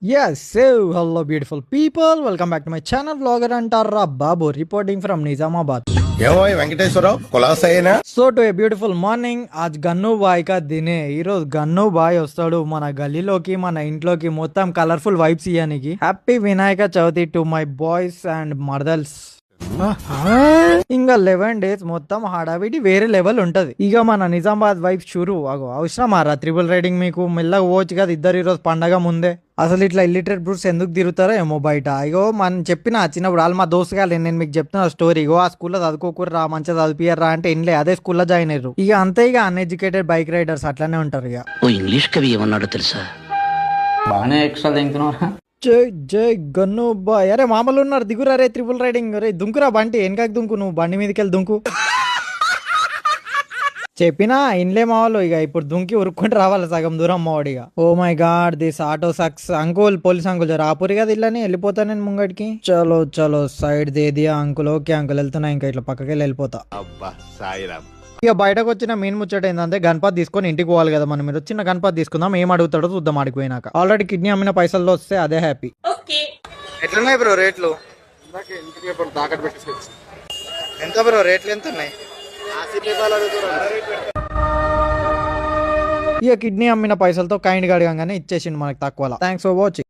Yes, so hello beautiful people. Welcome back to my channel vlogger Antarra Babu reporting from Nizamabad. ఏమో వెంకటేశ్వరరావు కులాసైనా so to a beautiful morning ఆజ్ Gannu boy కా దినే ఈరోజు gun bye వస్తాడు మన గల్లీలోకి మన ఇంట్లోకి మొత్తం కలర్ఫుల్ వైబ్స్ ఇయ్యానికి. Happy Vinayaka Chavithi to my boys and మర్దల్స్. ఇంకా 11 days మొత్తం హడావిడి వేరే లెవెల్ ఉంటది. ఇక మన నిజామాబాద్ వైఫ్ షురు అగో అవసరమారా ట్రిపుల్ రైడింగ్ మీకు మెల్లగా పోవచ్చు కదా ఇద్దరు ఈరోజు పండగ ముందే. అసలు ఇట్లా ఇల్లిటరేట్ బ్రూట్స్ ఎందుకు తిరుగుతారో ఏమో బయట. ఇగో మనం చెప్పిన చిన్నప్పుడు వాళ్ళు మా దోస్తుగాలు నేను మీకు చెప్తున్నా స్టోరీ. ఇగో ఆ స్కూల్లో చదువుకోకూడరా మంచిగా చదివియర్రా అంటే ఇన్లే అదే స్కూల్లో జాయిన్ అయ్యారు. ఇక అంతే ఇక అన్ఎడ్యుకేటెడ్ బైక్ రైడర్స్ అట్లానే ఉంటారు. ఇక ఓ ఇంగ్లీష్ కవి ఏమన్నాడో తెలుసా? బాగానే ఎక్స్ట్రా తింటున్నారా? జై జై గన్ను బాయ్. అరే మామూలు ఉన్నారు దిగురా రే ట్రిపుల్ రైడింగ్. రే దుంకురా బంటి వెనకాకి దుంకు, నువ్వు బండి మీదకి వెళ్ళి దుంకు. చెప్పినా ఇన్లే మావాళ్ళు ఇక ఇప్పుడు దుంకి ఉరుక్కుంటూ రావాలి సగం దూరం మావాడిగా. Oh my god this auto sucks. Uncle police uncle రాపురి కదా ఇళ్ళని వెళ్ళిపోతా నేను ముంగడికి. చలో చలో సైడ్ దేదియా అంకుల్. ఓకే అంకుల్ వెళ్తున్నా, ఇంకా ఇట్లా పక్కకి వెళ్ళిపోతా. ఇక బయటకు వచ్చిన మెయిన్ ముచ్చట ఏంటంటే గణపతి తీసుకొని ఇంటికి పోవాలి కదా మనం. మీరు చిన్న గణపతి తీసుకుందాం, ఏం అడుగుతాడో చూద్దాం ఆడిపోయినాక. ఆల్రెడీ కిడ్నీ అమ్మిన పైసల్లో వస్తే అదే హ్యాపీ. ఎట్లున్నాయి బ్రో రేట్లు? ఎంత బ్రో రేట్లు ఎంత ఉన్నాయి? ఇక కిడ్నీ అమ్మిన పైసలతో కైండ్ గడగంగానే ఇచ్చేసిండు మనకి తక్కువ. Thanks for watching.